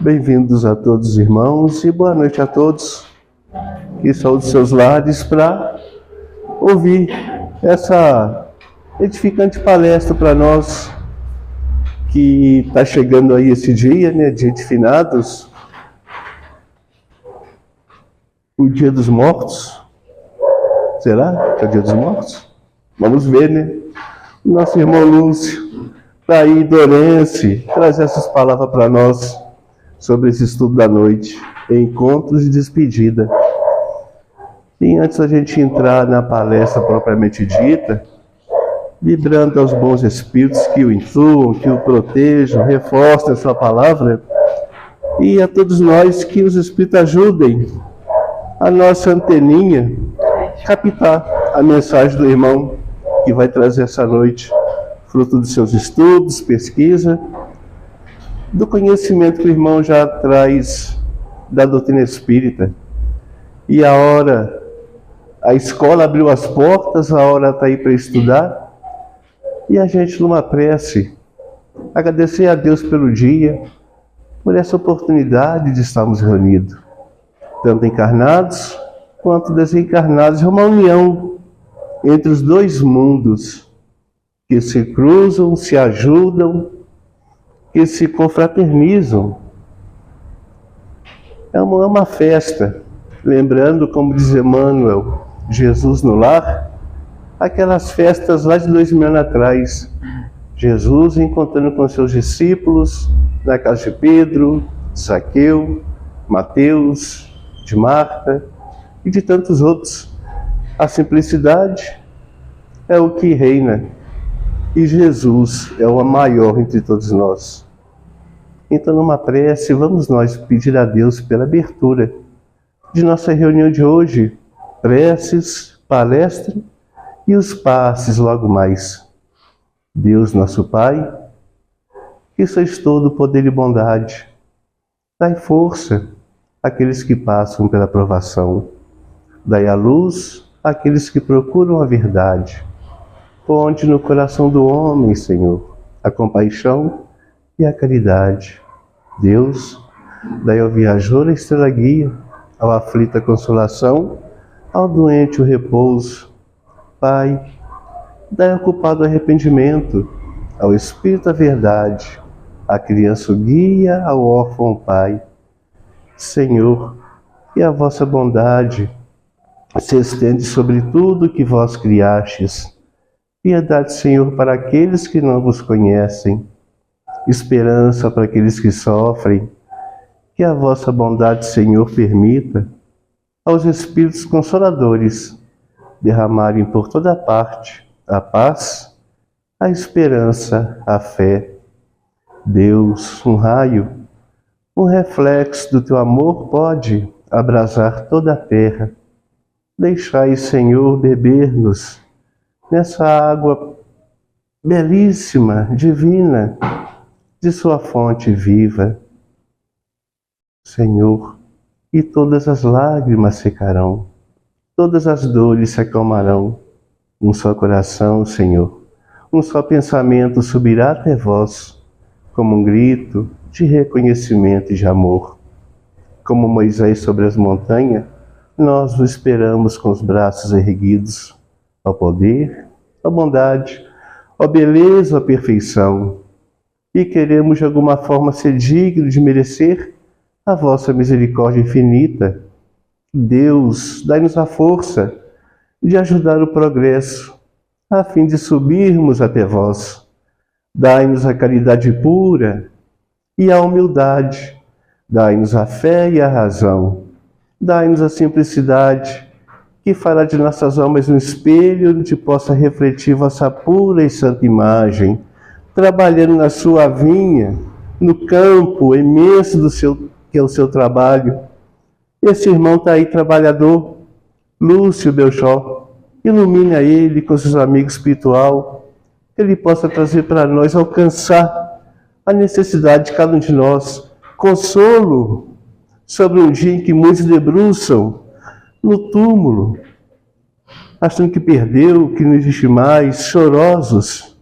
Bem-vindos a todos, irmãos, e boa noite a todos que são dos seus lares para ouvir essa edificante palestra para nós que está chegando aí esse dia, né, dia de finados, o dia dos mortos. Será que é o dia dos mortos? Vamos ver, né? O nosso irmão Lúcio está aí, Dorense, traz essas palavras para nós sobre esse estudo da noite, encontros de despedida. E antes da gente entrar na palestra propriamente dita, vibrando aos bons espíritos que o instruam, que o protejam, reforcem a sua palavra, e a todos nós que os espíritos ajudem a nossa anteninha captar a mensagem do irmão que vai trazer essa noite, fruto dos seus estudos, pesquisa, do conhecimento que o irmão já traz da doutrina espírita. E a escola abriu as portas, a hora está aí para estudar, e a gente numa prece, agradecer a Deus pelo dia, por essa oportunidade de estarmos reunidos, tanto encarnados quanto desencarnados, é uma união entre os dois mundos, que se cruzam, se ajudam, que se confraternizam. É uma festa, lembrando, como diz Emmanuel, Jesus no lar, aquelas festas lá de 2000 anos atrás, Jesus encontrando com seus discípulos na casa de Pedro, de Zaqueu, Mateus, de Marta e de tantos outros. A simplicidade é o que reina, e Jesus é o maior entre todos nós. Então, numa prece, vamos nós pedir a Deus pela abertura de nossa reunião de hoje, preces, palestra e os passes logo mais. Deus, nosso Pai, que sois todo poder e bondade, dai força àqueles que passam pela provação, dai a luz àqueles que procuram a verdade. Ponde no coração do homem, Senhor, a compaixão e a caridade. Deus, dai ao viajor a estrela guia, ao aflito a consolação, ao doente o repouso. Pai, dai ao culpado arrependimento, ao espírito a verdade, à criança o guia, ao órfão o Pai. Senhor, que a vossa bondade se estende sobre tudo que vós criastes. Piedade, Senhor, para aqueles que não vos conhecem, esperança para aqueles que sofrem. Que a vossa bondade, Senhor, permita aos Espíritos Consoladores derramarem por toda parte a paz, a esperança, a fé. Deus, um raio, um reflexo do teu amor pode abrasar toda a terra. Deixai, Senhor, beber-nos nessa água belíssima, divina, de sua fonte viva. Senhor, e todas as lágrimas secarão, todas as dores se acalmarão. Um só coração, Senhor, um só pensamento subirá até vós, como um grito de reconhecimento e de amor. Como Moisés sobre as montanhas, nós o esperamos com os braços erguidos, ao poder, à bondade, à beleza, à perfeição. E queremos de alguma forma ser dignos de merecer a vossa misericórdia infinita. Deus, dai-nos a força de ajudar o progresso, a fim de subirmos até vós. Dai-nos a caridade pura e a humildade. Dai-nos a fé e a razão. Dai-nos a simplicidade, que fará de nossas almas um espelho onde possa refletir vossa pura e santa imagem, trabalhando na sua vinha, no campo imenso que é o seu trabalho. Esse irmão está aí, trabalhador, Lúcio Belchó, ilumina ele com seus amigos espiritual, que ele possa trazer para nós, alcançar a necessidade de cada um de nós, consolo sobre um dia em que muitos debruçam no túmulo, achando que perdeu, que não existe mais, chorosos,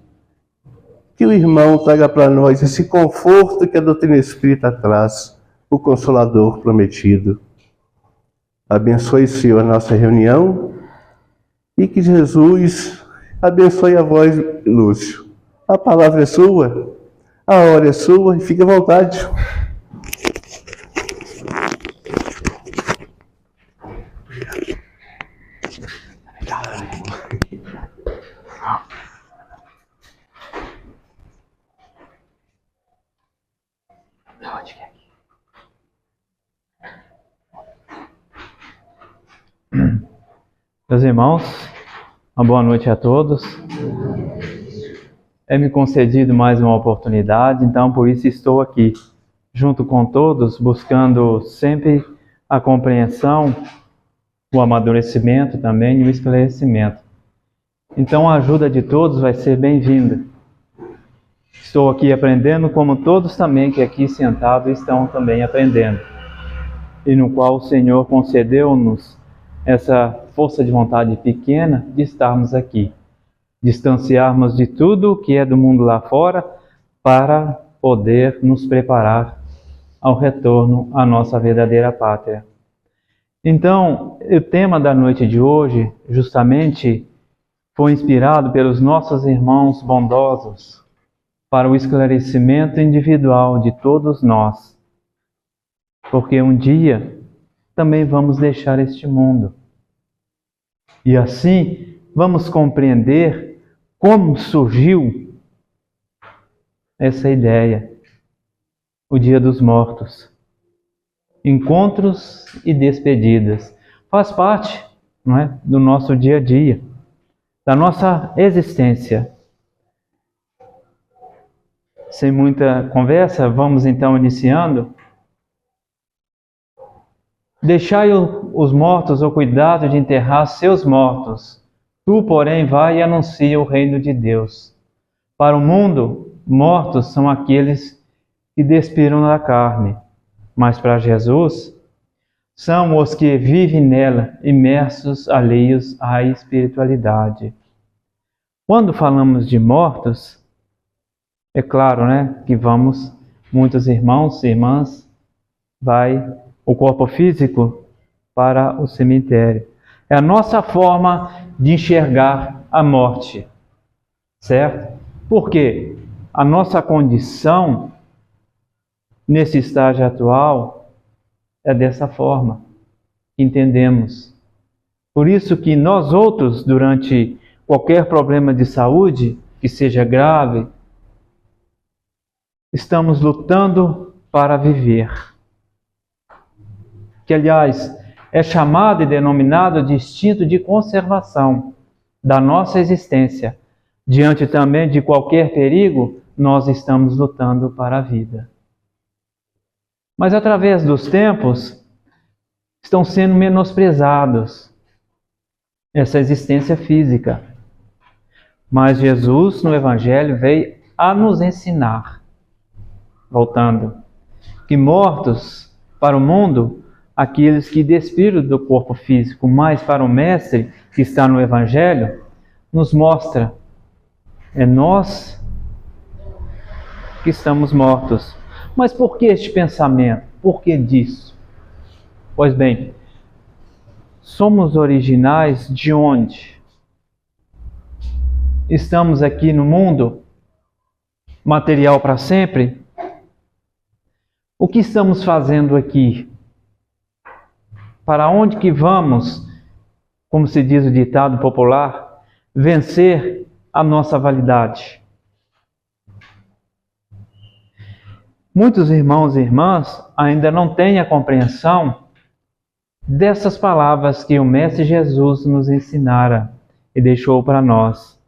Que o irmão traga para nós esse conforto que a doutrina espírita traz, o Consolador prometido. Abençoe, Senhor, a nossa reunião e que Jesus abençoe a voz, Lúcio. A palavra é sua, a hora é sua e fique à vontade. Meus irmãos, uma boa noite a todos. É-me concedido mais uma oportunidade, então por isso estou aqui, junto com todos, buscando sempre a compreensão, o amadurecimento também e o esclarecimento. Então a ajuda de todos vai ser bem-vinda. Estou aqui aprendendo, como todos também que aqui sentados estão também aprendendo, e no qual o Senhor concedeu-nos essa força de vontade pequena de estarmos aqui, distanciarmos de tudo que é do mundo lá fora para poder nos preparar ao retorno à nossa verdadeira pátria. Então, o tema da noite de hoje, justamente, foi inspirado pelos nossos irmãos bondosos para o esclarecimento individual de todos nós, porque um dia também vamos deixar este mundo. E assim vamos compreender como surgiu essa ideia, o Dia dos Mortos. Encontros e despedidas. Faz parte, não é, do nosso dia a dia, da nossa existência. Sem muita conversa, vamos então iniciando. Deixai os mortos o cuidado de enterrar seus mortos. Tu, porém, vai e anuncia o reino de Deus. Para o mundo, mortos são aqueles que despiram da carne. Mas para Jesus, são os que vivem nela, imersos, alheios à espiritualidade. Quando falamos de mortos, é claro, né, que muitos irmãos e irmãs, o corpo físico para o cemitério. É a nossa forma de enxergar a morte, certo? Porque a nossa condição nesse estágio atual é dessa forma que entendemos. Por isso que nós outros, durante qualquer problema de saúde que seja grave, estamos lutando para viver. Que, aliás, é chamado e denominado de instinto de conservação da nossa existência. Diante também de qualquer perigo, nós estamos lutando para a vida. Mas através dos tempos, estão sendo menosprezados essa existência física. Mas Jesus, no Evangelho, veio a nos ensinar, voltando, que mortos para o mundo, aqueles que despiram do corpo físico, mas para o Mestre, que está no Evangelho, nos mostra, é nós que estamos mortos. Mas por que este pensamento? Por que disso? Pois bem, somos originais de onde? Estamos aqui no mundo material para sempre? O que estamos fazendo aqui? Para onde que vamos, como se diz o ditado popular, vencer a nossa validade? Muitos irmãos e irmãs ainda não têm a compreensão dessas palavras que o Mestre Jesus nos ensinara e deixou para nós.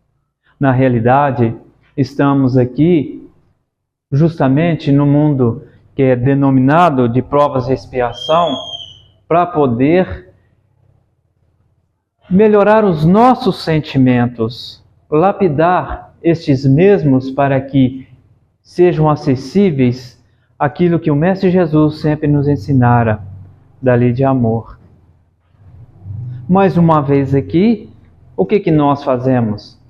Na realidade, estamos aqui justamente no mundo que é denominado de provas e expiação, para poder melhorar os nossos sentimentos, lapidar estes mesmos para que sejam acessíveis àquilo que o Mestre Jesus sempre nos ensinara, da lei de amor. Mais uma vez aqui, o que nós fazemos?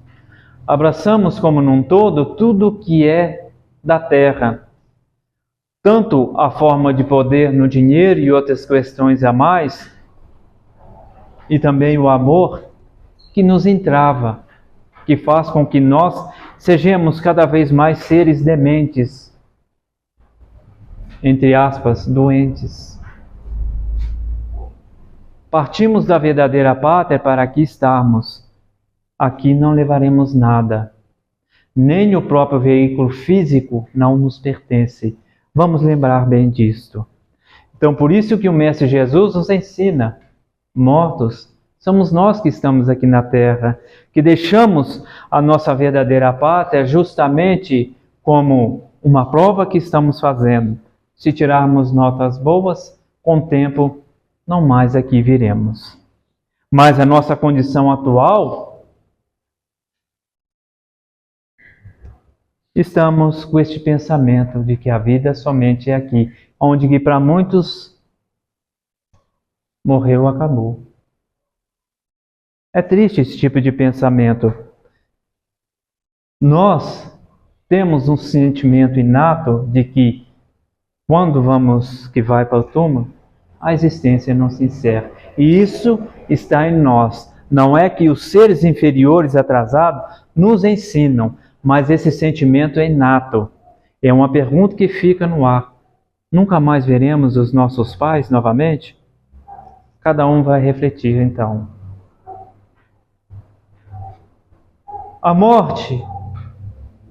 abraçamos como num todo tudo que é da terra, tanto a forma de poder no dinheiro e outras questões a mais, e também o amor que nos entrava, que faz com que nós sejamos cada vez mais seres dementes, entre aspas, doentes. Partimos da verdadeira pátria para aqui estarmos. Aqui não levaremos nada. Nem o próprio veículo físico não nos pertence. Vamos lembrar bem disto. Então, por isso que o Mestre Jesus nos ensina: mortos somos nós que estamos aqui na Terra, que deixamos a nossa verdadeira pátria justamente como uma prova que estamos fazendo. Se tirarmos notas boas, com o tempo, não mais aqui viremos. Mas a nossa condição atual, estamos com este pensamento de que a vida somente é aqui, onde que para muitos morreu, acabou. É triste esse tipo de pensamento. Nós temos um sentimento inato de que quando vai para o túmulo, a existência não se encerra. E isso está em nós. Não é que os seres inferiores atrasados nos ensinam, mas esse sentimento é inato. É uma pergunta que fica no ar. Nunca mais veremos os nossos pais novamente? Cada um vai refletir então. A morte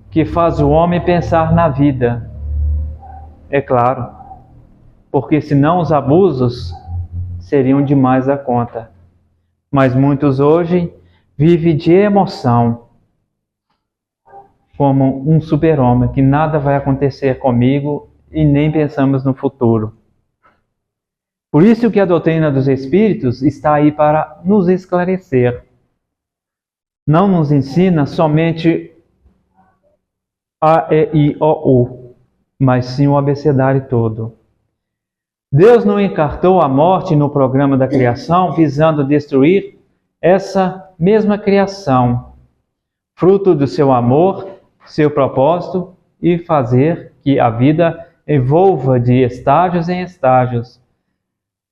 que faz o homem pensar na vida, é claro, porque senão os abusos seriam demais da conta. Mas muitos hoje vivem de emoção, como um super-homem, que nada vai acontecer comigo e nem pensamos no futuro. Por isso que a doutrina dos Espíritos está aí para nos esclarecer. Não nos ensina somente A, E, I, O, U, mas sim o abecedário todo. Deus não encartou a morte no programa da criação visando destruir essa mesma criação, fruto do seu amor, seu propósito e fazer que a vida evolva de estágios em estágios,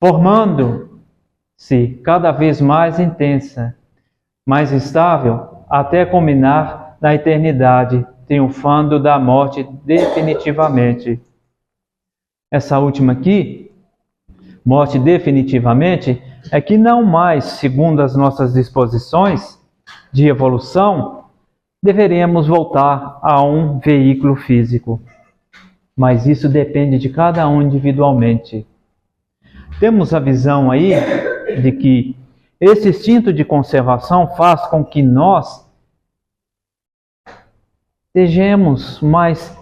formando-se cada vez mais intensa, mais estável, até culminar na eternidade, triunfando da morte definitivamente. Essa última aqui, morte definitivamente, é que não mais, segundo as nossas disposições de evolução, deveremos voltar a um veículo físico. Mas isso depende de cada um individualmente. Temos a visão aí de que esse instinto de conservação faz com que nós tenhamos mais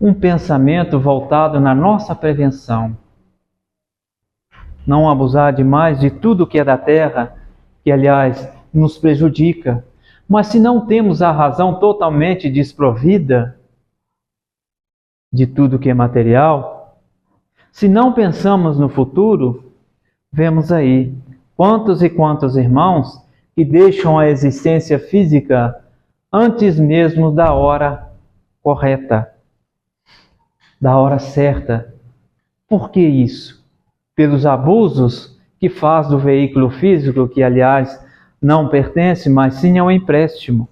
um pensamento voltado na nossa prevenção. Não abusar demais de tudo que é da terra, que aliás nos prejudica. Mas se não temos a razão totalmente desprovida de tudo que é material, se não pensamos no futuro, vemos aí quantos e quantos irmãos que deixam a existência física antes mesmo da hora correta, da hora certa. Por que isso? Pelos abusos que faz do veículo físico, que aliás não pertence, mas sim é um empréstimo.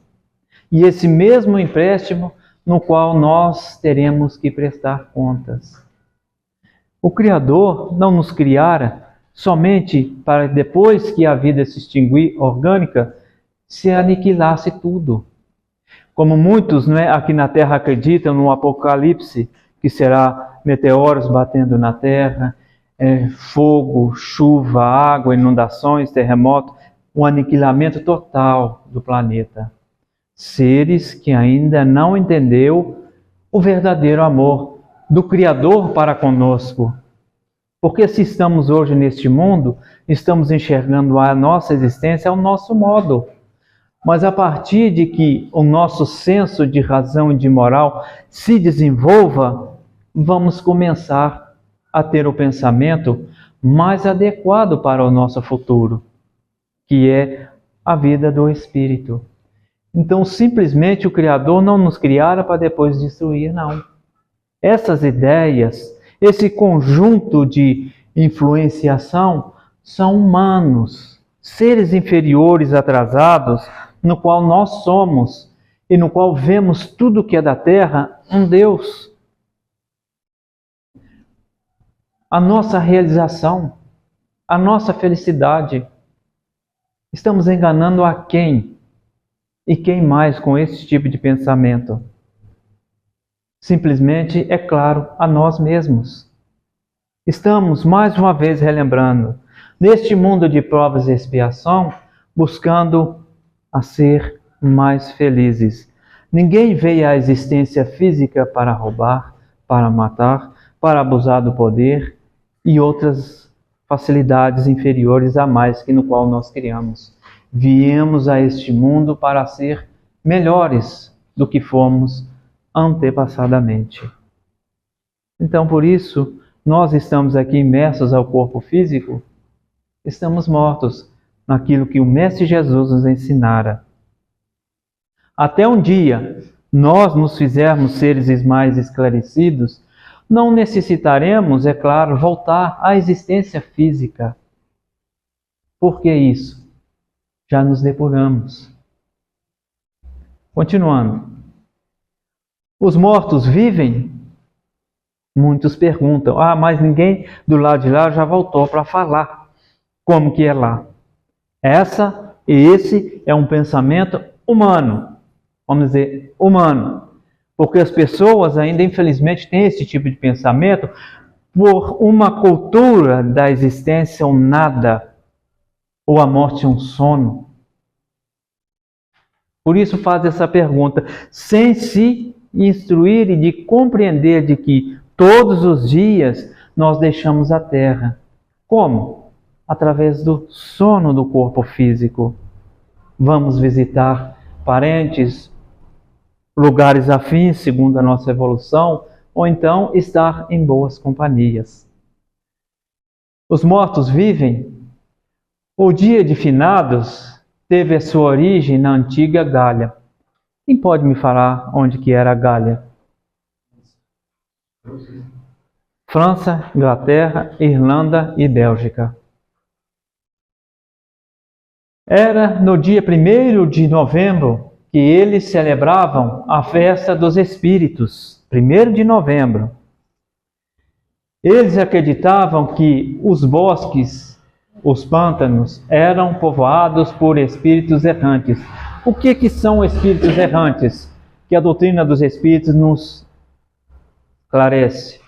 E esse mesmo empréstimo no qual nós teremos que prestar contas. O Criador não nos criara somente para depois que a vida se extinguir orgânica, se aniquilasse tudo. Como muitos aqui na Terra acreditam no Apocalipse, que será meteoros batendo na Terra, fogo, chuva, água, inundações, terremoto, um aniquilamento total do planeta. Seres que ainda não entendeu o verdadeiro amor do Criador para conosco. Porque se estamos hoje neste mundo, estamos enxergando a nossa existência ao nosso modo. Mas a partir de que o nosso senso de razão e de moral se desenvolva, vamos começar a ter o pensamento mais adequado para o nosso futuro, que é a vida do Espírito. Então, simplesmente o Criador não nos criara para depois destruir, não. Essas ideias, esse conjunto de influenciação são humanos, seres inferiores atrasados, no qual nós somos e no qual vemos tudo que é da terra um Deus. A nossa realização, a nossa felicidade. Estamos enganando a quem? E quem mais com esse tipo de pensamento? Simplesmente, é claro, a nós mesmos. Estamos, mais uma vez, relembrando, neste mundo de provas e expiação, buscando a ser mais felizes. Ninguém veio à existência física para roubar, para matar, para abusar do poder e outras facilidades inferiores a mais que no qual nós criamos. Viemos a este mundo para ser melhores do que fomos antepassadamente. Então, por isso, nós estamos aqui imersos ao corpo físico, estamos mortos naquilo que o Mestre Jesus nos ensinara. Até um dia nós nos fizermos seres mais esclarecidos, não necessitaremos, é claro, voltar à existência física. Por que isso? Já nos depuramos. Continuando. Os mortos vivem? Muitos perguntam, mas ninguém do lado de lá já voltou para falar como que é lá. Esse é um pensamento humano, vamos dizer, humano. Porque as pessoas ainda, infelizmente, têm esse tipo de pensamento por uma cultura da existência ou nada, ou a morte é um sono. Por isso faz essa pergunta, sem se instruir e de compreender de que todos os dias nós deixamos a terra. Como? Através do sono do corpo físico. Vamos visitar parentes, lugares afins, segundo a nossa evolução, ou então estar em boas companhias. Os mortos vivem? O dia de finados teve a sua origem na antiga Gália. Quem pode me falar onde que era a Gália? França, Inglaterra, Irlanda e Bélgica. Era no dia 1º de novembro que eles celebravam a festa dos Espíritos, 1º de novembro. Eles acreditavam que os bosques, os pântanos, eram povoados por espíritos errantes. O que são espíritos errantes? Que a doutrina dos espíritos nos esclarece.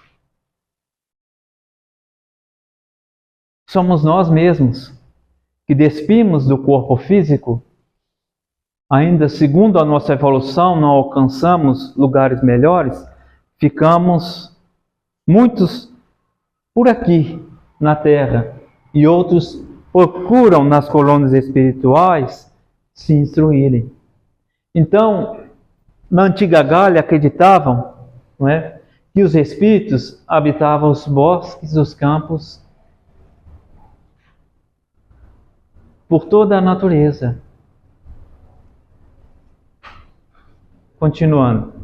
Somos nós mesmos que despimos do corpo físico. Ainda segundo a nossa evolução, não alcançamos lugares melhores, ficamos muitos por aqui na Terra e outros procuram nas colônias espirituais se instruírem. Então, na antiga Gália acreditavam, não é, que os espíritos habitavam os bosques, os campos, por toda a natureza. Continuando.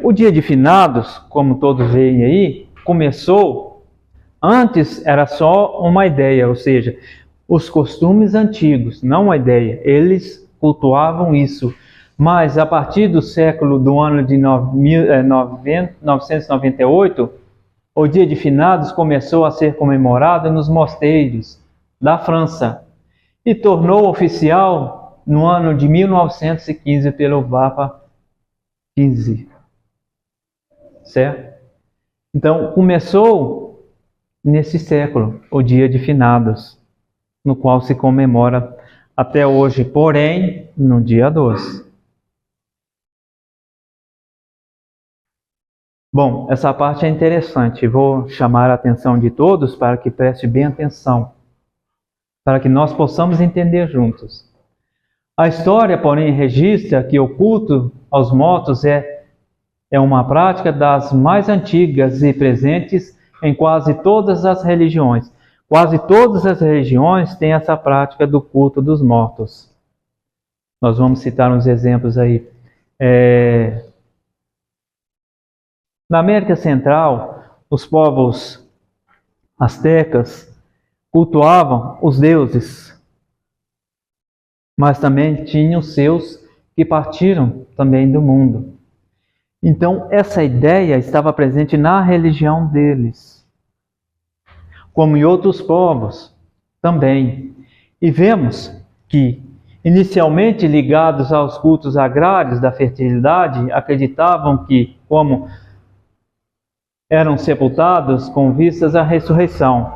O dia de finados, como todos veem aí, começou, antes era só uma ideia, ou seja, os costumes antigos, não uma ideia. Eles cultuavam isso. Mas a partir do ano de 998, o dia de finados começou a ser comemorado nos mosteiros da França e tornou oficial no ano de 1915 pelo Papa XV. Certo? Então, começou nesse século o dia de finados, no qual se comemora até hoje, porém, no dia 12. Bom, essa parte é interessante. Vou chamar a atenção de todos para que preste bem atenção, para que nós possamos entender juntos. A história, porém, registra que o culto aos mortos é uma prática das mais antigas e presentes em quase todas as religiões. Quase todas as religiões têm essa prática do culto dos mortos. Nós vamos citar uns exemplos aí. Na América Central, os povos astecas cultuavam os deuses, mas também tinham seus que partiram também do mundo. Então, essa ideia estava presente na religião deles, como em outros povos também. E vemos que, inicialmente ligados aos cultos agrários da fertilidade, acreditavam que, como eram sepultados com vistas à ressurreição.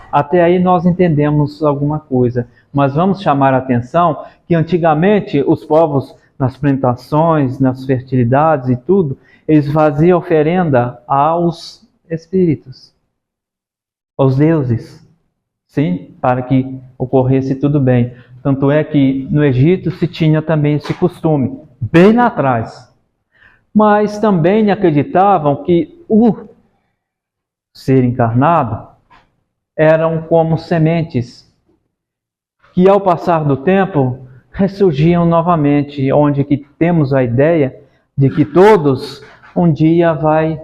Até aí nós entendemos alguma coisa, mas vamos chamar a atenção que antigamente os povos, nas plantações, nas fertilidades e tudo, eles faziam oferenda aos espíritos, aos deuses, sim, para que ocorresse tudo bem. Tanto é que no Egito se tinha também esse costume, bem lá atrás. Mas também acreditavam que o ser encarnado eram como sementes que ao passar do tempo ressurgiam novamente, onde que temos a ideia de que todos um dia vai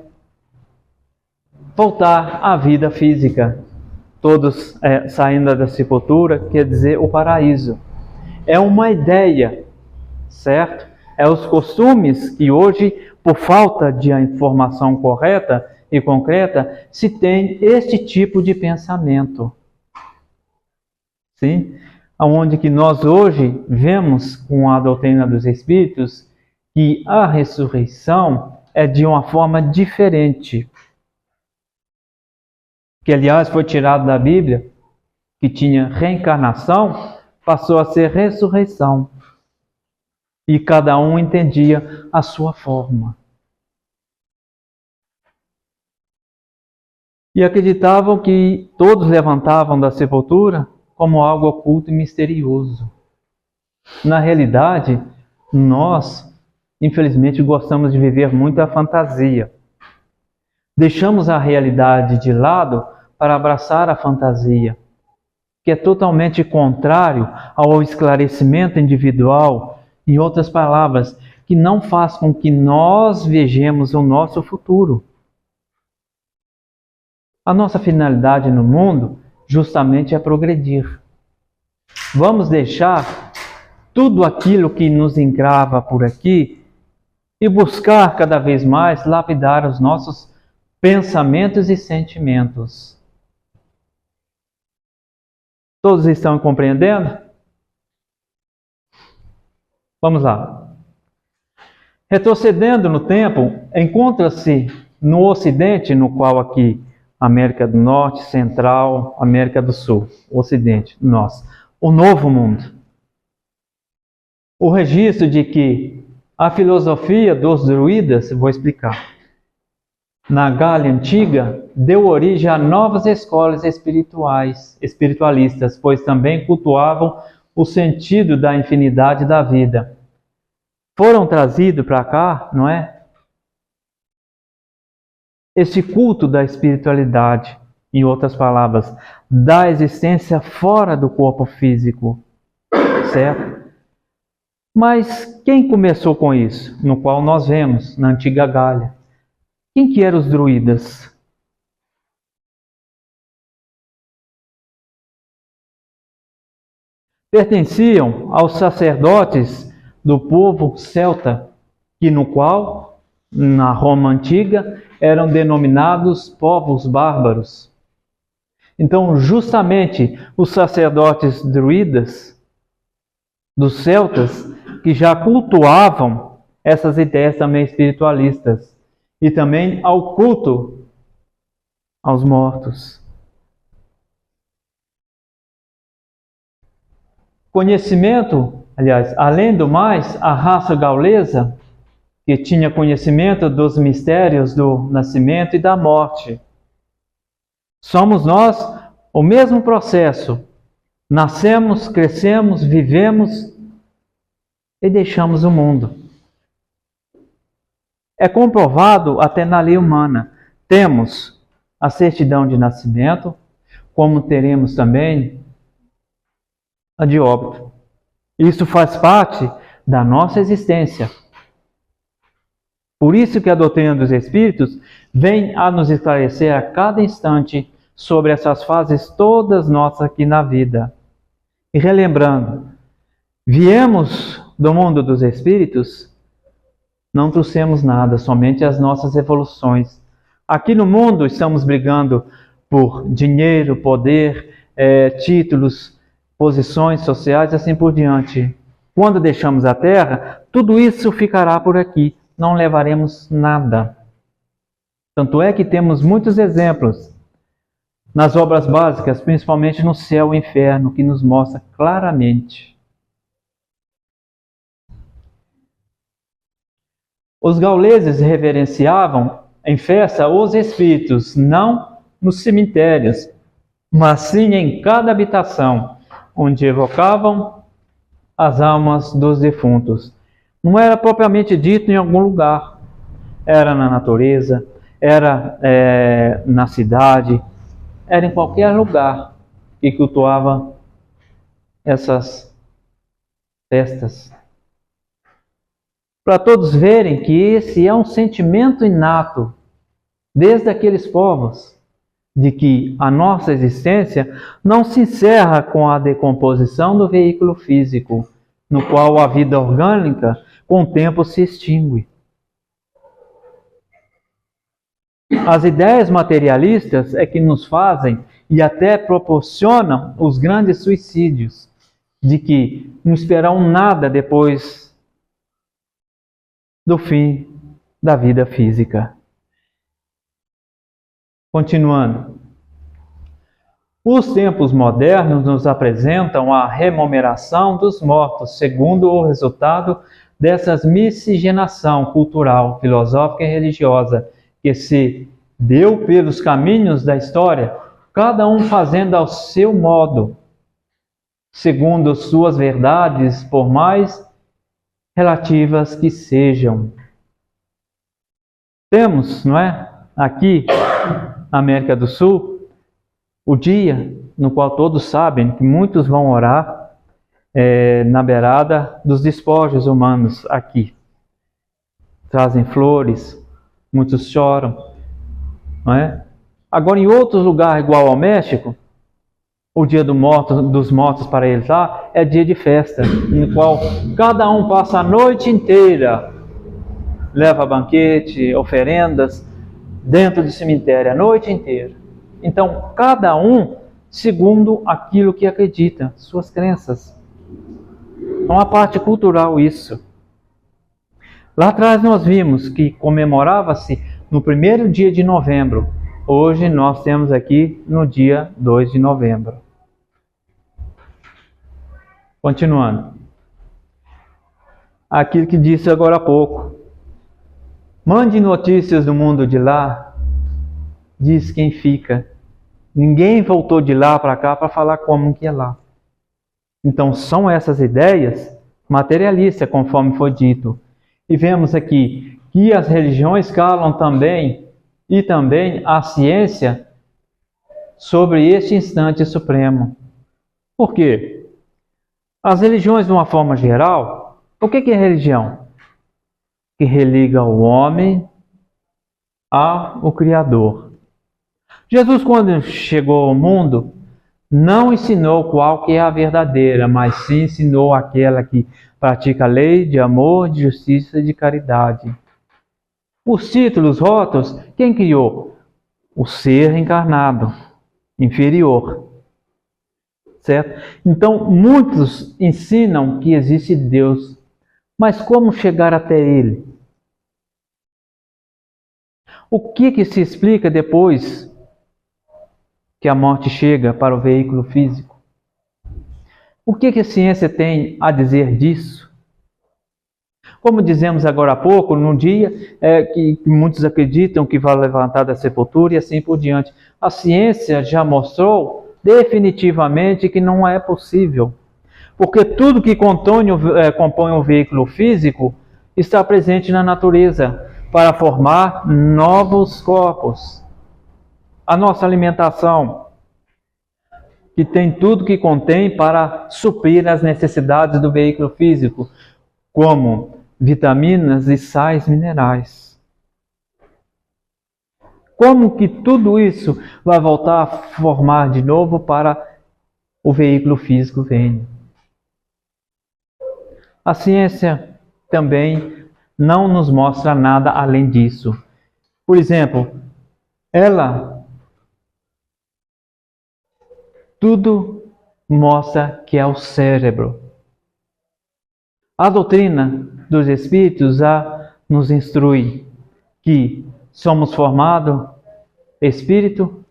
voltar à vida física, todos saindo da sepultura, quer dizer, o paraíso. É uma ideia, certo? É os costumes que hoje, por falta de informação correta e concreta, se tem este tipo de pensamento. Sim? Onde que nós hoje vemos com a doutrina dos Espíritos que a ressurreição é de uma forma diferente. Que, aliás, foi tirado da Bíblia, que tinha reencarnação, passou a ser ressurreição. E cada um entendia a sua forma. E acreditavam que todos levantavam da sepultura como algo oculto e misterioso. Na realidade, nós, infelizmente, gostamos de viver muito a fantasia. Deixamos a realidade de lado para abraçar a fantasia, que é totalmente contrário ao esclarecimento individual, em outras palavras, que não faz com que nós vejamos o nosso futuro. A nossa finalidade no mundo justamente é progredir. Vamos deixar tudo aquilo que nos engrava por aqui e buscar cada vez mais lapidar os nossos pensamentos e sentimentos. Todos estão compreendendo? Vamos lá. Retrocedendo no tempo, encontra-se no Ocidente, no qual aqui América do Norte, Central, América do Sul, Ocidente, nós, o Novo Mundo. O registro de que a filosofia dos druidas, vou explicar, na Gália Antiga, deu origem a novas escolas espiritualistas, pois também cultuavam o sentido da infinidade da vida. Foram trazidos para cá, não é? Esse culto da espiritualidade, em outras palavras, da existência fora do corpo físico, certo? Mas quem começou com isso? No qual nós vemos, na antiga Gália. Quem que eram os druidas? Pertenciam aos sacerdotes do povo celta, que no qual, na Roma antiga, eram denominados povos bárbaros. Então, justamente, os sacerdotes druidas dos celtas, que já cultuavam essas ideias também espiritualistas, e também ao culto aos mortos. Conhecimento, aliás, além do mais, a raça gaulesa, que tinha conhecimento dos mistérios do nascimento e da morte. Somos nós o mesmo processo. Nascemos, crescemos, vivemos e deixamos o mundo. É comprovado até na lei humana. Temos a certidão de nascimento, como teremos também a de óbito. Isso faz parte da nossa existência. Por isso que a doutrina dos Espíritos vem a nos esclarecer a cada instante sobre essas fases todas nossas aqui na vida. E relembrando, viemos do mundo dos Espíritos, não trouxemos nada, somente as nossas evoluções. Aqui no mundo estamos brigando por dinheiro, poder, títulos, posições sociais e assim por diante. Quando deixamos a Terra, tudo isso ficará por aqui. Não levaremos nada. Tanto é que temos muitos exemplos nas obras básicas, principalmente no Céu e Inferno, que nos mostra claramente. Os gauleses reverenciavam em festa os espíritos, não nos cemitérios, mas sim em cada habitação, onde evocavam as almas dos defuntos. Não era propriamente dito em algum lugar, era na natureza, era na cidade, era em qualquer lugar que cultuava essas festas. Para todos verem que esse é um sentimento inato, desde aqueles povos, de que a nossa existência não se encerra com a decomposição do veículo físico, no qual a vida orgânica com o tempo se extingue. As ideias materialistas é que nos fazem e até proporcionam os grandes suicídios, de que não esperam nada depois do fim da vida física. Continuando. Os tempos modernos nos apresentam a rememoração dos mortos, segundo o resultado dessa miscigenação cultural, filosófica e religiosa, que se deu pelos caminhos da história, cada um fazendo ao seu modo, segundo suas verdades, por mais relativas que sejam. Temos, não é, aqui na América do Sul, o dia no qual todos sabem que muitos vão orar na beirada dos despojos humanos aqui. Trazem flores, muitos choram, não é? Agora, em outros lugares, igual ao México, o dia dos mortos para eles lá é dia de festa, no qual cada um passa a noite inteira, leva banquete, oferendas, dentro do cemitério, a noite inteira. Então, cada um segundo aquilo que acredita, suas crenças. É uma parte cultural isso. Lá atrás nós vimos que comemorava-se no primeiro dia de novembro. Hoje nós temos aqui no dia 2 de novembro. Continuando. Aquilo que disse agora há pouco. Mande notícias do mundo de lá, diz quem fica. Ninguém voltou de lá para cá para falar como que é lá. Então são essas ideias materialistas, conforme foi dito. E vemos aqui que as religiões calam também, e também a ciência, sobre este instante supremo. Por quê? As religiões, de uma forma geral, o que é religião? Que religa o homem ao Criador. Jesus, quando chegou ao mundo, não ensinou qual que é a verdadeira, mas sim ensinou aquela que pratica a lei de amor, de justiça e de caridade. Os títulos, rótulos, quem criou? O ser encarnado, inferior. Certo? Então, muitos ensinam que existe Deus, mas como chegar até Ele? O que se explica depois que a morte chega para o veículo físico? O que a ciência tem a dizer disso? Como dizemos agora há pouco, no dia que muitos acreditam que vai levantar da sepultura e assim por diante. A ciência já mostrou definitivamente que não é possível. Porque tudo que compõe o veículo físico está presente na natureza para formar novos corpos. A nossa alimentação, que tem tudo que contém para suprir as necessidades do veículo físico, como vitaminas e sais minerais. Como que tudo isso vai voltar a formar de novo para o veículo físico venha? A ciência também não nos mostra nada além disso. Por exemplo, ela tudo mostra que é o cérebro. A doutrina dos Espíritos já nos instrui que somos formados espírito,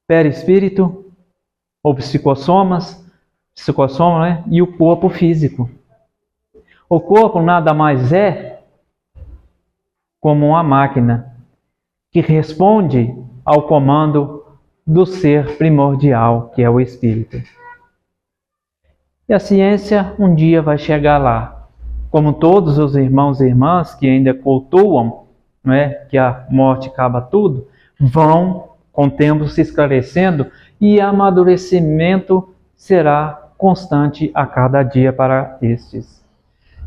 perispírito, ou psicossoma, né? E o corpo físico. O corpo nada mais é como uma máquina que responde ao comando do ser primordial, que é o espírito. E a ciência um dia vai chegar lá. Como todos os irmãos e irmãs que ainda cultuam, não é, que a morte acaba tudo, vão com o tempo se esclarecendo e amadurecimento será constante a cada dia para estes.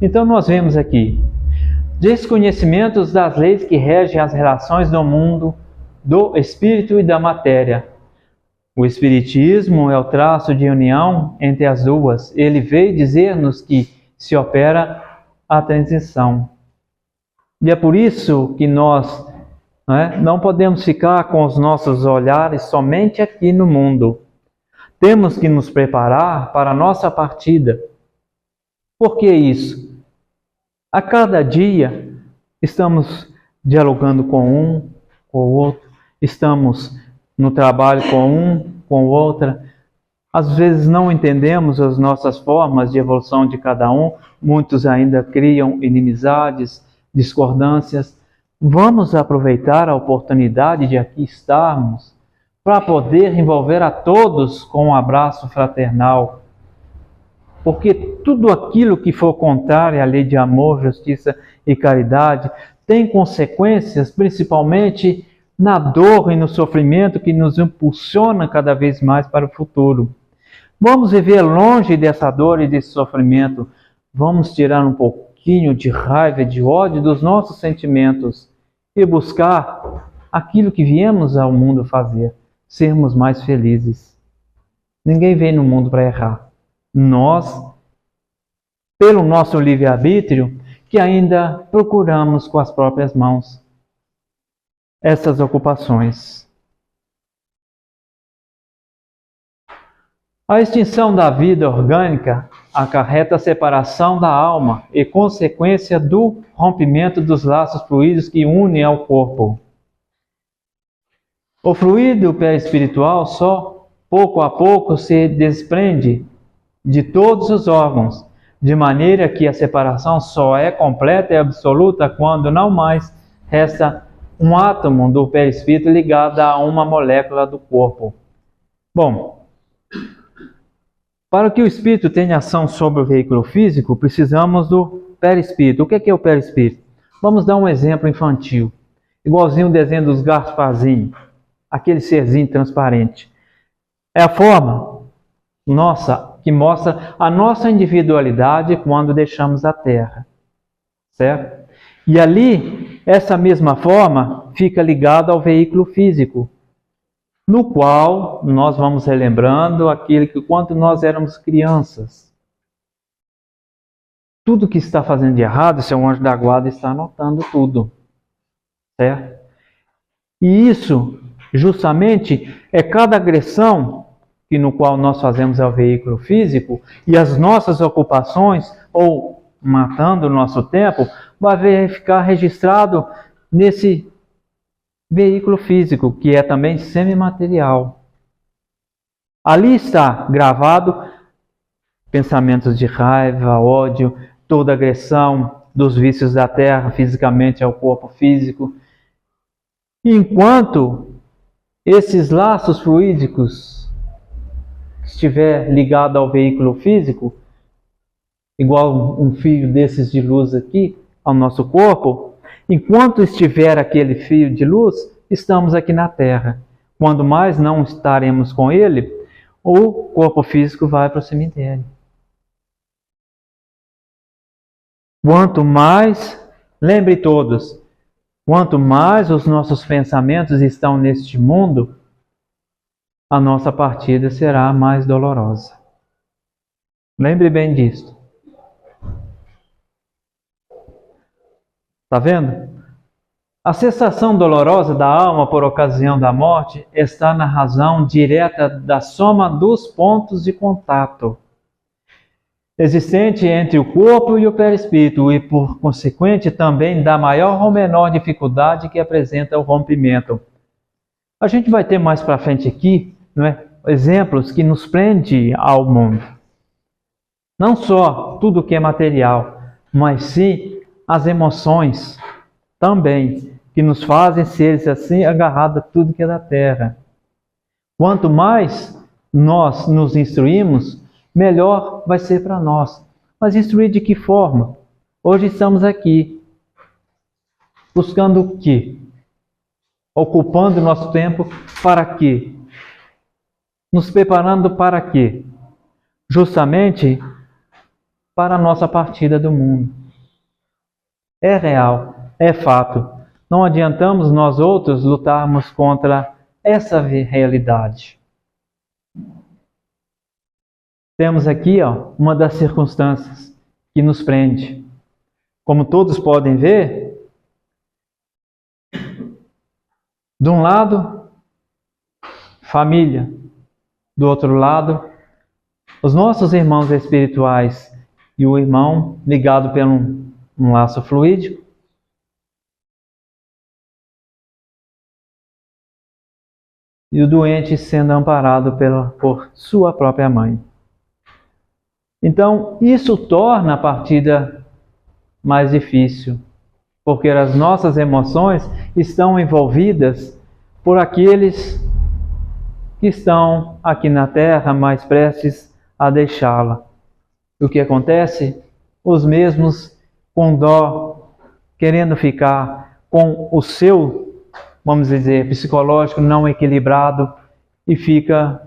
Então nós vemos aqui desconhecimentos das leis que regem as relações do mundo, do espírito e da matéria. O Espiritismo é o traço de união entre as duas. Ele veio dizer-nos que se opera a transição. E é por isso que nós não podemos ficar com os nossos olhares somente aqui no mundo. Temos que nos preparar para a nossa partida. Por que isso? A cada dia estamos dialogando com um, com o outro, estamos no trabalho com um, com outra. Às vezes não entendemos as nossas formas de evolução de cada um, muitos ainda criam inimizades, discordâncias. Vamos aproveitar a oportunidade de aqui estarmos para poder envolver a todos com um abraço fraternal. Porque tudo aquilo que for contrário à lei de amor, justiça e caridade tem consequências, principalmente na dor e no sofrimento que nos impulsiona cada vez mais para o futuro. Vamos viver longe dessa dor e desse sofrimento. Vamos tirar um pouquinho de raiva e de ódio dos nossos sentimentos e buscar aquilo que viemos ao mundo fazer, sermos mais felizes. Ninguém vem no mundo para errar. Nós, pelo nosso livre-arbítrio, que ainda procuramos com as próprias mãos essas ocupações. A extinção da vida orgânica acarreta a separação da alma e consequência do rompimento dos laços fluídicos que unem ao corpo. O fluido perispiritual só pouco a pouco se desprende de todos os órgãos, de maneira que a separação só é completa e absoluta quando não mais resta um átomo do perispírito ligado a uma molécula do corpo. Bom, para que o espírito tenha ação sobre o veículo físico, precisamos do perispírito. O que é o perispírito? Vamos dar um exemplo infantil, igualzinho o desenho dos Gasparzinho, aquele serzinho transparente. É a forma nossa que mostra a nossa individualidade quando deixamos a Terra, certo? E ali, essa mesma forma fica ligada ao veículo físico, no qual nós vamos relembrando aquilo que quando nós éramos crianças. Tudo que está fazendo de errado, seu anjo da guarda está anotando tudo, certo? E isso, justamente, é cada agressão que no qual nós fazemos ao veículo físico e as nossas ocupações, ou matando o nosso tempo, vai ficar registrado nesse veículo físico, que é também semimaterial. Ali está gravado pensamentos de raiva, ódio, toda agressão dos vícios da terra fisicamente ao corpo físico. Enquanto esses laços fluídicos estiver ligado ao veículo físico, igual um fio desses de luz aqui, ao nosso corpo, enquanto estiver aquele fio de luz, estamos aqui na Terra. Quando mais não estaremos com ele, o corpo físico vai para o cemitério. Quanto mais, lembre todos, quanto mais os nossos pensamentos estão neste mundo, a nossa partida será mais dolorosa. Lembre bem disto. Está vendo? A sensação dolorosa da alma por ocasião da morte está na razão direta da soma dos pontos de contato existente entre o corpo e o perispírito e, por consequente, também da maior ou menor dificuldade que apresenta o rompimento. A gente vai ter mais para frente aqui, não é? Exemplos que nos prendem ao mundo. Não só tudo que é material, mas sim as emoções também, que nos fazem seres assim agarrados a tudo que é da terra. Quanto mais nós nos instruímos, melhor vai ser para nós. Mas instruir de que forma? Hoje estamos aqui, buscando o quê? Ocupando nosso tempo para quê? Nos preparando para quê? Justamente para a nossa partida do mundo. É real, é fato. Não adiantamos nós outros lutarmos contra essa realidade. Temos aqui uma das circunstâncias que nos prende. Como todos podem ver, de um lado, família. Do outro lado, os nossos irmãos espirituais e o irmão ligado por um laço fluídico. E o doente sendo amparado por sua própria mãe. Então, isso torna a partida mais difícil, porque as nossas emoções estão envolvidas por aqueles que estão aqui na Terra, mais prestes a deixá-la. O que acontece? Os mesmos com dó, querendo ficar com o seu, vamos dizer, psicológico não equilibrado e fica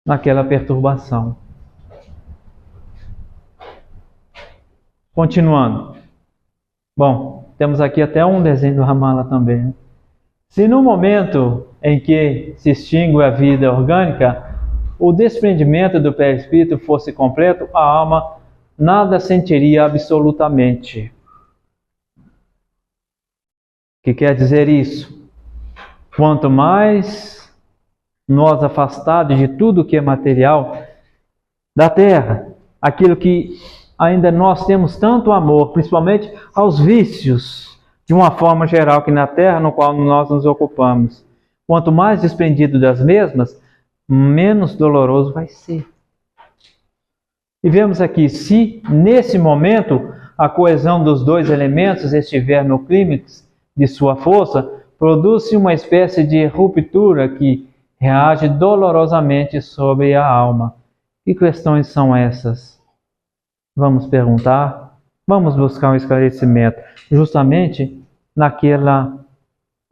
naquela perturbação. Continuando. Bom, temos aqui até um desenho do Ramallah também. Se no momento em que se extingue a vida orgânica, o desprendimento do perispírito fosse completo, a alma nada sentiria absolutamente. O que quer dizer isso? Quanto mais nós afastados de tudo que é material da terra, aquilo que ainda nós temos tanto amor, principalmente aos vícios, de uma forma geral que na terra no qual nós nos ocupamos. Quanto mais desprendido das mesmas, menos doloroso vai ser. E vemos aqui, se nesse momento a coesão dos dois elementos estiver no clímax de sua força, produz-se uma espécie de ruptura que reage dolorosamente sobre a alma. Que questões são essas? Vamos perguntar, vamos buscar um esclarecimento. Justamente naquela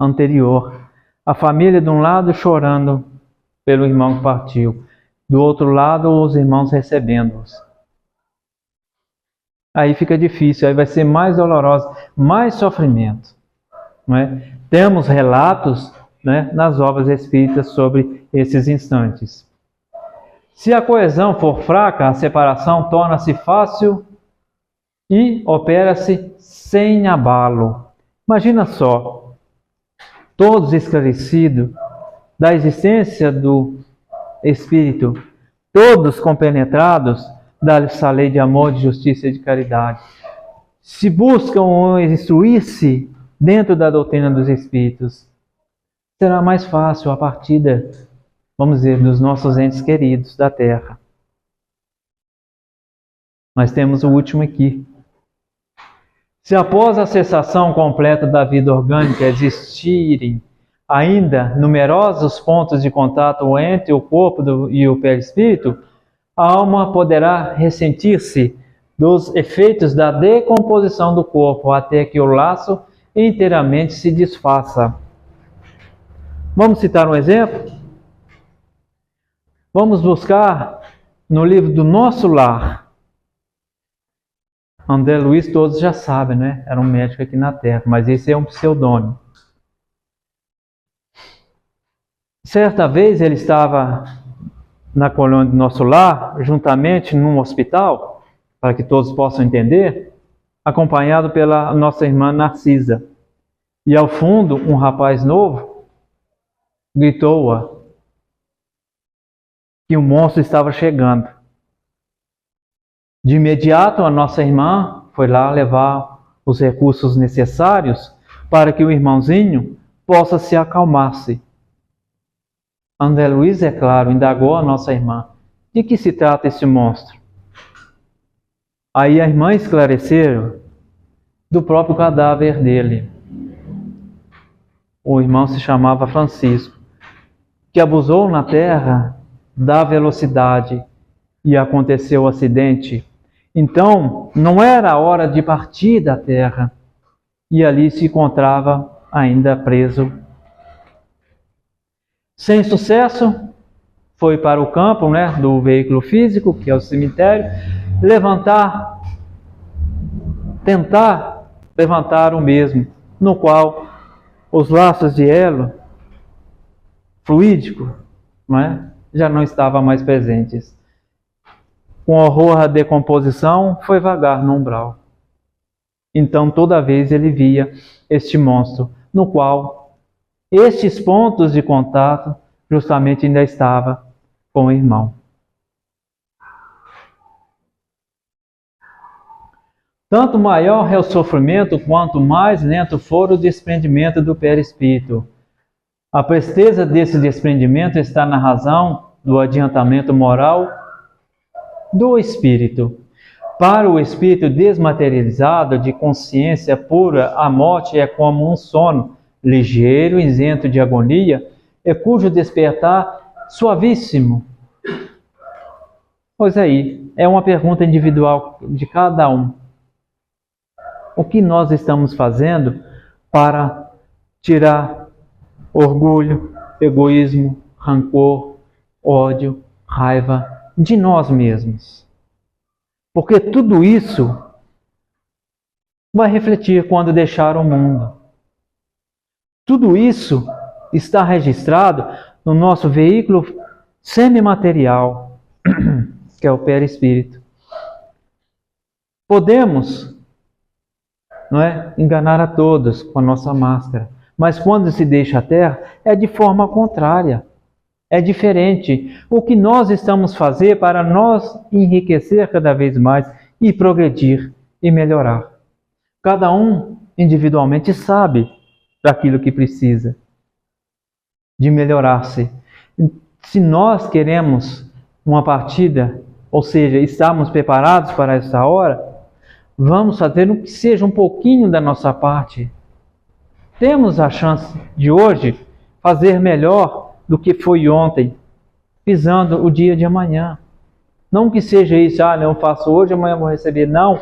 anterior. A família de um lado chorando pelo irmão que partiu. Do outro lado, os irmãos recebendo-os. Aí fica difícil, aí vai ser mais doloroso, mais sofrimento. Não é? Temos relatos, né, nas obras espíritas sobre esses instantes. Se a coesão for fraca, a separação torna-se fácil e opera-se sem abalo. Imagina só, todos esclarecidos da existência do Espírito, todos compenetrados dessa lei de amor, de justiça e de caridade. Se buscam instruir-se dentro da doutrina dos Espíritos, será mais fácil a partida, vamos dizer, dos nossos entes queridos da Terra. Nós temos o último aqui. Se após a cessação completa da vida orgânica existirem ainda numerosos pontos de contato entre o corpo e o perispírito, a alma poderá ressentir-se dos efeitos da decomposição do corpo até que o laço inteiramente se desfaça. Vamos citar um exemplo? Vamos buscar no livro do Nosso Lar. André Luiz todos já sabem, né? Era um médico aqui na Terra, mas esse é um pseudônimo. Certa vez ele estava na colônia do Nosso Lar, juntamente num hospital, para que todos possam entender, acompanhado pela nossa irmã Narcisa. E ao fundo, um rapaz novo gritou-a que o monstro estava chegando. De imediato, a nossa irmã foi lá levar os recursos necessários para que o irmãozinho possa se acalmar-se. André Luiz, é claro, indagou a nossa irmã: de que se trata esse monstro? Aí a irmã esclareceu do próprio cadáver dele. O irmão se chamava Francisco, que abusou na terra da velocidade e aconteceu o acidente. Então, não era a hora de partir da terra e ali se encontrava ainda preso. Sem sucesso, foi para o campo, né, do veículo físico, que é o cemitério, tentar levantar o mesmo, no qual os laços de elo fluídico, né, já não estavam mais presentes. Com horror à decomposição, foi vagar no umbral. Então, toda vez ele via este monstro, no qual estes pontos de contato justamente ainda estava com o irmão. Tanto maior é o sofrimento, quanto mais lento for o desprendimento do perispírito. A presteza desse desprendimento está na razão do adiantamento moral do espírito. Para o espírito desmaterializado, de consciência pura, a morte é como um sono ligeiro, isento de agonia, e cujo despertar suavíssimo. Pois aí, é uma pergunta individual de cada um. O que nós estamos fazendo para tirar orgulho, egoísmo, rancor, ódio, raiva de nós mesmos? Porque tudo isso vai refletir quando deixar o mundo. Tudo isso está registrado no nosso veículo semimaterial, que é o perispírito. Podemos, não é, enganar a todos com a nossa máscara, mas quando se deixa a terra, é de forma contrária. É diferente. O que nós estamos fazendo para nós enriquecer cada vez mais e progredir e melhorar. Cada um individualmente sabe daquilo que precisa de melhorar-se. Se nós queremos uma partida, ou seja, estamos preparados para esta hora, vamos fazer o que seja um pouquinho da nossa parte. Temos a chance de hoje fazer melhor do que foi ontem, visando o dia de amanhã. Não que seja isso, não faço hoje, amanhã vou receber. Não.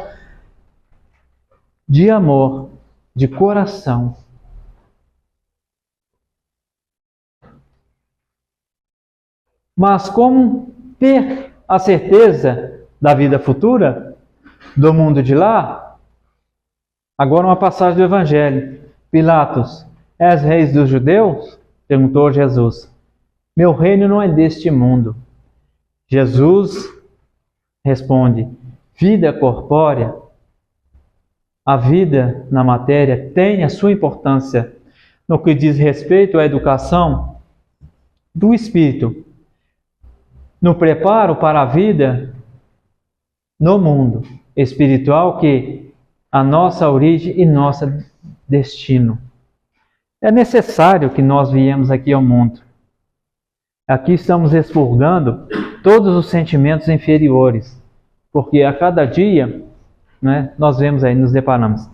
De amor, de coração. Mas como ter a certeza da vida futura, do mundo de lá? Agora uma passagem do Evangelho. Pilatos: és rei dos judeus? Perguntou Jesus. Meu reino não é deste mundo. Jesus responde: vida corpórea, a vida na matéria tem a sua importância no que diz respeito à educação do espírito, no preparo para a vida no mundo espiritual, que a nossa origem e nosso destino. É necessário que nós viemos aqui ao mundo. Aqui estamos expurgando todos os sentimentos inferiores, porque a cada dia, né, nós vemos aí, nos deparamos.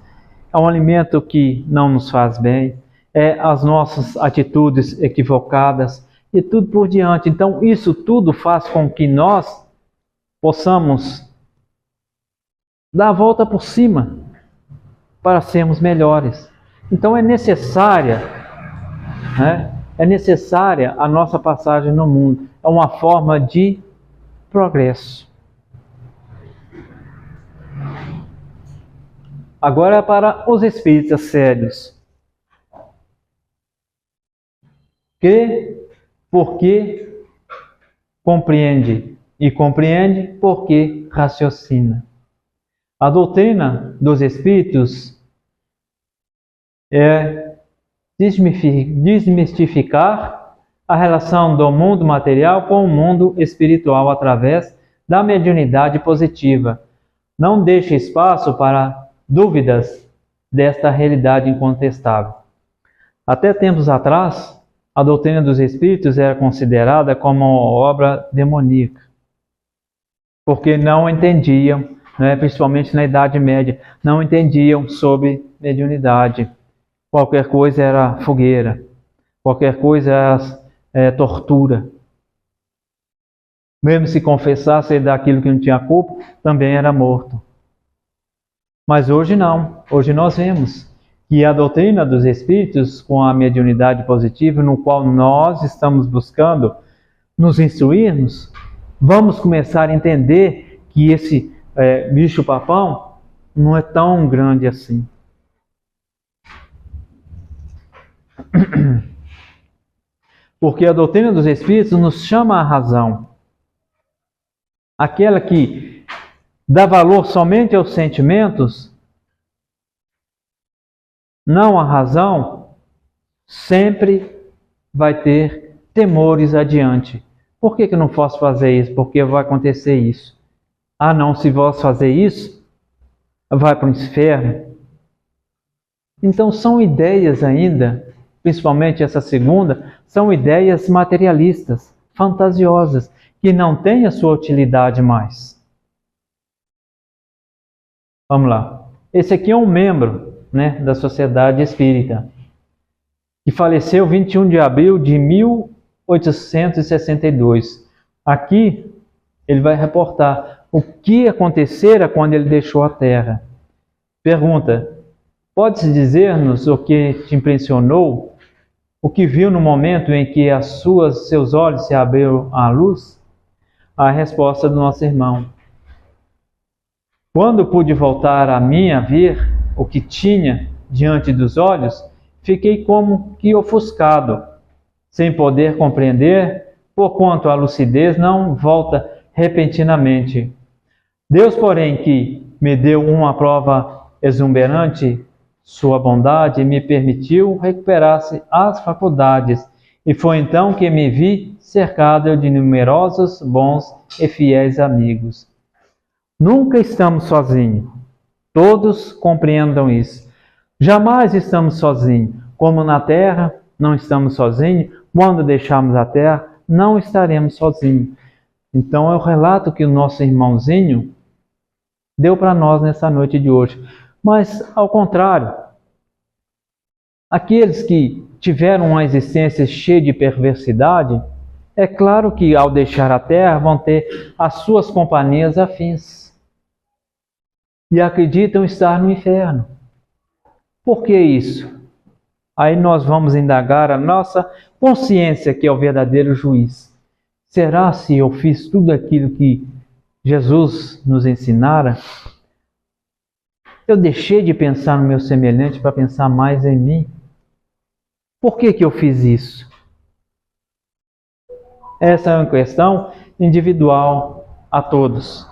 É um alimento que não nos faz bem, é as nossas atitudes equivocadas e tudo por diante. Então isso tudo faz com que nós possamos dar a volta por cima para sermos melhores. Então é necessária, né? É necessária a nossa passagem no mundo. É uma forma de progresso. Agora é para os espíritas sérios. Crê porque compreende, e compreende porque raciocina. A doutrina dos espíritos é desmistificar a relação do mundo material com o mundo espiritual através da mediunidade positiva. Não deixe espaço para dúvidas desta realidade incontestável. Até tempos atrás, a doutrina dos espíritos era considerada como obra demoníaca, porque não entendiam, principalmente na Idade Média, não entendiam sobre mediunidade. Qualquer coisa era fogueira, qualquer coisa era tortura. Mesmo se confessasse daquilo que não tinha culpa, também era morto. Mas hoje não. Hoje nós vemos que a doutrina dos espíritos, com a mediunidade positiva, no qual nós estamos buscando nos instruirmos, vamos começar a entender que esse bicho-papão não é tão grande assim. Porque a doutrina dos espíritos nos chama à razão. Aquela que dá valor somente aos sentimentos, não à razão, sempre vai ter temores adiante. Por que eu não posso fazer isso? Porque vai acontecer isso. Ah não, se vós fazer isso, vai para o inferno. Então são ideias ainda, principalmente essa segunda, são ideias materialistas, fantasiosas, que não têm a sua utilidade mais. Vamos lá. Esse aqui é um membro, da Sociedade Espírita, que faleceu 21 de abril de 1862. Aqui ele vai reportar o que acontecera quando ele deixou a Terra. Pergunta: pode-se dizer-nos o que te impressionou? O que viu no momento em que seus olhos se abriram à luz? A resposta do nosso irmão: quando pude voltar a mim a ver o que tinha diante dos olhos, fiquei como que ofuscado, sem poder compreender, porquanto a lucidez não volta repentinamente. Deus, porém, que me deu uma prova exuberante, sua bondade me permitiu recuperar-se as faculdades, e foi então que me vi cercado de numerosos bons e fiéis amigos. Nunca estamos sozinhos. Todos compreendam isso. Jamais estamos sozinhos. Como na Terra, não estamos sozinhos. Quando deixarmos a Terra, não estaremos sozinhos. Então é o relato que o nosso irmãozinho deu para nós nessa noite de hoje. Mas, ao contrário, aqueles que tiveram uma existência cheia de perversidade, é claro que ao deixar a Terra vão ter as suas companhias afins. E acreditam estar no inferno. Por que isso? Aí nós vamos indagar a nossa consciência, que é o verdadeiro juiz. Será se eu fiz tudo aquilo que Jesus nos ensinara? Eu deixei de pensar no meu semelhante para pensar mais em mim? Por que eu fiz isso? Essa é uma questão individual a todos.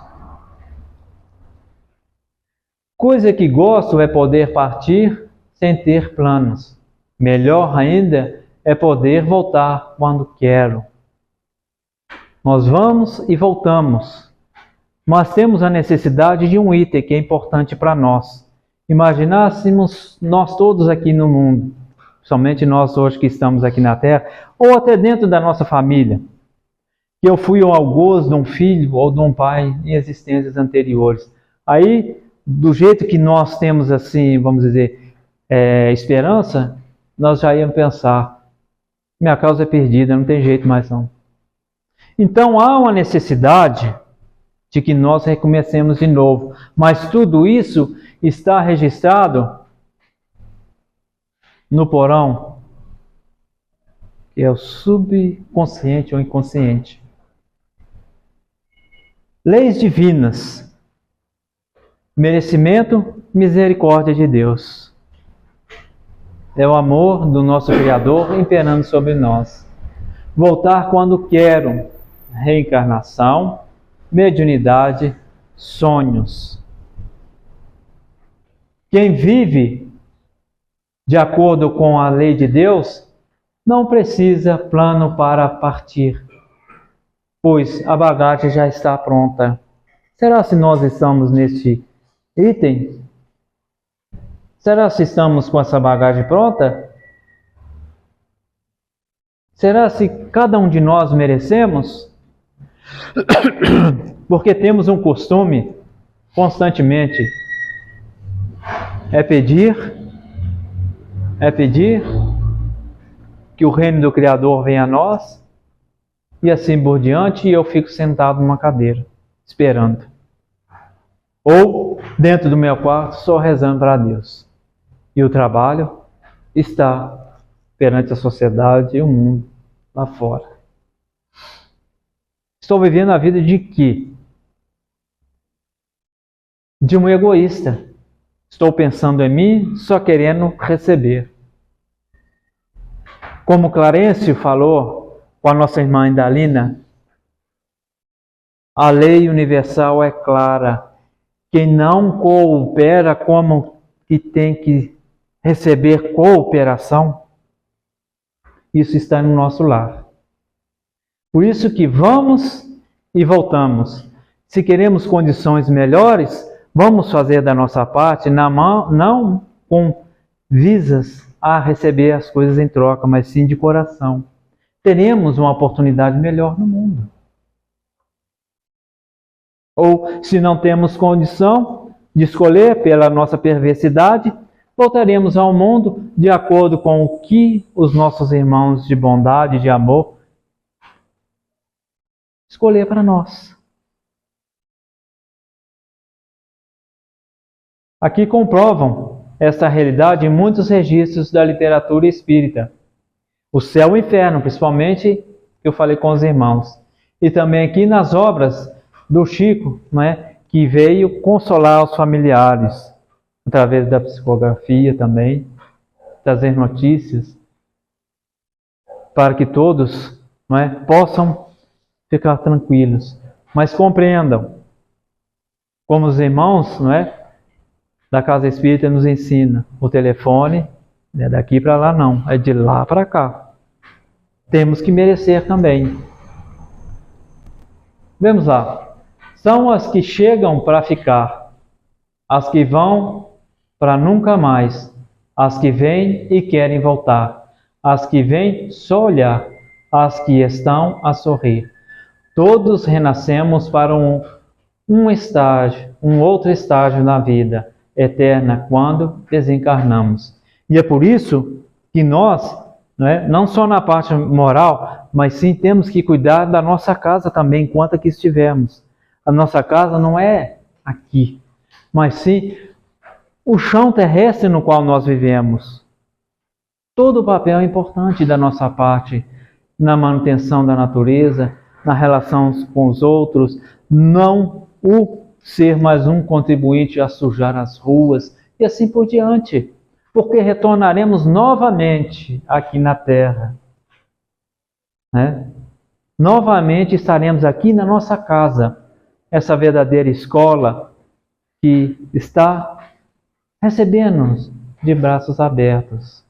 Coisa que gosto é poder partir sem ter planos. Melhor ainda é poder voltar quando quero. Nós vamos e voltamos, mas temos a necessidade de um item que é importante para nós. Imaginássemos nós todos aqui no mundo, somente nós hoje que estamos aqui na Terra, ou até dentro da nossa família, que eu fui o algoz de um filho ou de um pai em existências anteriores. Aí, do jeito que nós temos assim, vamos dizer, esperança, nós já íamos pensar, minha causa é perdida, não tem jeito mais não. Então há uma necessidade de que nós recomecemos de novo, mas tudo isso está registrado no porão, que é o subconsciente ou inconsciente. Leis divinas. Merecimento misericórdia de Deus. É o amor do nosso Criador imperando sobre nós. Voltar quando quero. Reencarnação, mediunidade, sonhos. Quem vive de acordo com a lei de Deus não precisa plano para partir, pois a bagagem já está pronta. Será se nós estamos neste item? Será se estamos com essa bagagem pronta? Será se cada um de nós merecemos? Porque temos um costume constantemente é pedir que o reino do Criador venha a nós e assim por diante, e eu fico sentado numa cadeira esperando, ou dentro do meu quarto só rezando para Deus, e o trabalho está perante a sociedade e o mundo lá fora. Estou vivendo a vida de quê? De um egoísta. Estou pensando em mim, só querendo receber. Como Clarencio falou com a nossa irmã Indalina, a lei universal é clara. Quem não coopera como que tem que receber cooperação, isso está no nosso lar. Por isso que vamos e voltamos. Se queremos condições melhores, vamos fazer da nossa parte, não com visas a receber as coisas em troca, mas sim de coração. Teremos uma oportunidade melhor no mundo. Ou, se não temos condição de escolher pela nossa perversidade, voltaremos ao mundo de acordo com o que os nossos irmãos de bondade, de amor, escolher para nós. Aqui comprovam essa realidade em muitos registros da literatura espírita. O céu e o inferno, principalmente, que eu falei com os irmãos. E também aqui nas obras do Chico, que veio consolar os familiares, através da psicografia também, trazer notícias, para que todos possam ficar tranquilos. Mas compreendam, como os irmãos da Casa Espírita nos ensina, o telefone não é daqui para lá não, é de lá para cá. Temos que merecer também. Vamos lá. São as que chegam para ficar, as que vão para nunca mais, as que vêm e querem voltar, as que vêm só olhar, as que estão a sorrir. Todos renascemos para um estágio, um outro estágio na vida eterna quando desencarnamos. E é por isso que nós, não só na parte moral, mas sim temos que cuidar da nossa casa também enquanto aqui estivermos. A nossa casa não é aqui, mas sim o chão terrestre no qual nós vivemos. Todo o papel é importante da nossa parte na manutenção da natureza, na relação com os outros, não o ser mais um contribuinte a sujar as ruas e assim por diante, porque retornaremos novamente aqui na Terra. Novamente estaremos aqui na nossa casa, essa verdadeira escola que está recebendo-nos de braços abertos.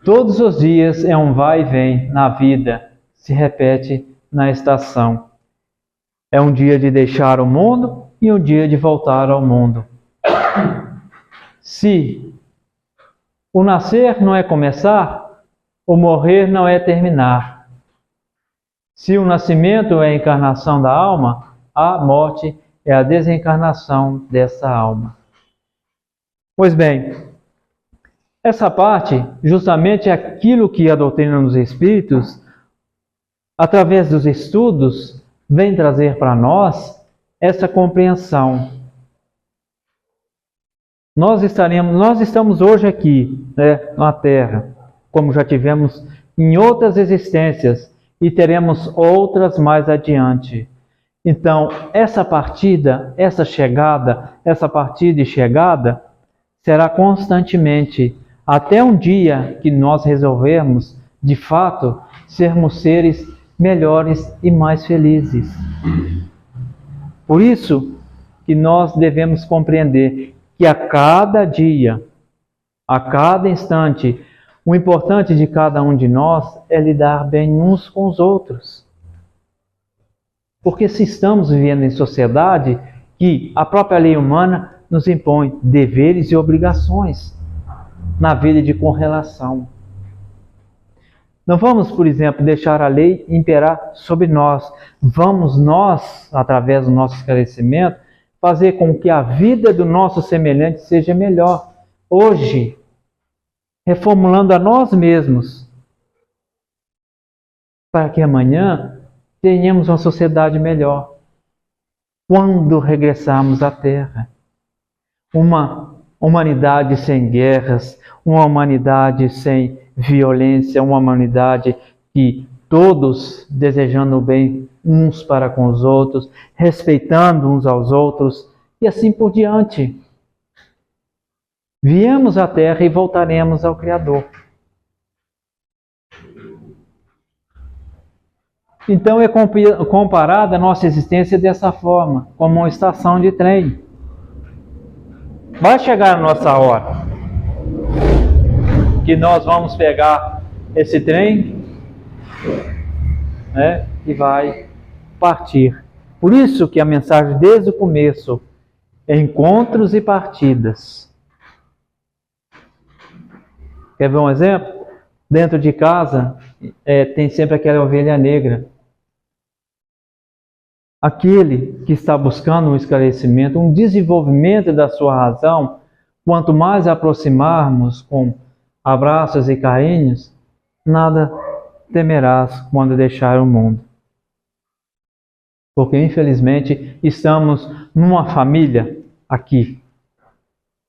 Todos os dias é um vai e vem na vida, se repete na estação. É um dia de deixar o mundo e um dia de voltar ao mundo. Se o nascer não é começar, o morrer não é terminar. Se o nascimento é a encarnação da alma, a morte é a desencarnação dessa alma. Pois bem, essa parte justamente é aquilo que a doutrina dos Espíritos, através dos estudos, vem trazer para nós essa compreensão. Nós estamos hoje aqui, na Terra, como já tivemos em outras existências e teremos outras mais adiante. Então, essa partida, essa partida e chegada, será constantemente, até um dia que nós resolvermos, de fato, sermos seres melhores e mais felizes. Por isso que nós devemos compreender que a cada dia, a cada instante, o importante de cada um de nós é lidar bem uns com os outros. Porque se estamos vivendo em sociedade que a própria lei humana nos impõe deveres e obrigações na vida de correlação. Não vamos, por exemplo, deixar a lei imperar sobre nós. Vamos nós, através do nosso esclarecimento, fazer com que a vida do nosso semelhante seja melhor. Hoje, reformulando a nós mesmos, para que amanhã tenhamos uma sociedade melhor. Quando regressarmos à Terra, uma humanidade sem guerras, uma humanidade sem violência, uma humanidade que todos desejando o bem uns para com os outros, respeitando uns aos outros e assim por diante. Viemos à Terra e voltaremos ao Criador. Então é comparada a nossa existência dessa forma, como uma estação de trem. Vai chegar a nossa hora que nós vamos pegar esse trem, né, e vai partir. Por isso que a mensagem desde o começo é encontros e partidas. Quer ver um exemplo? Dentro de casa tem sempre aquela ovelha negra. Aquele que está buscando um esclarecimento, um desenvolvimento da sua razão, quanto mais aproximarmos com abraços e carinhos, nada temerás quando deixar o mundo. Porque, infelizmente, estamos numa família aqui.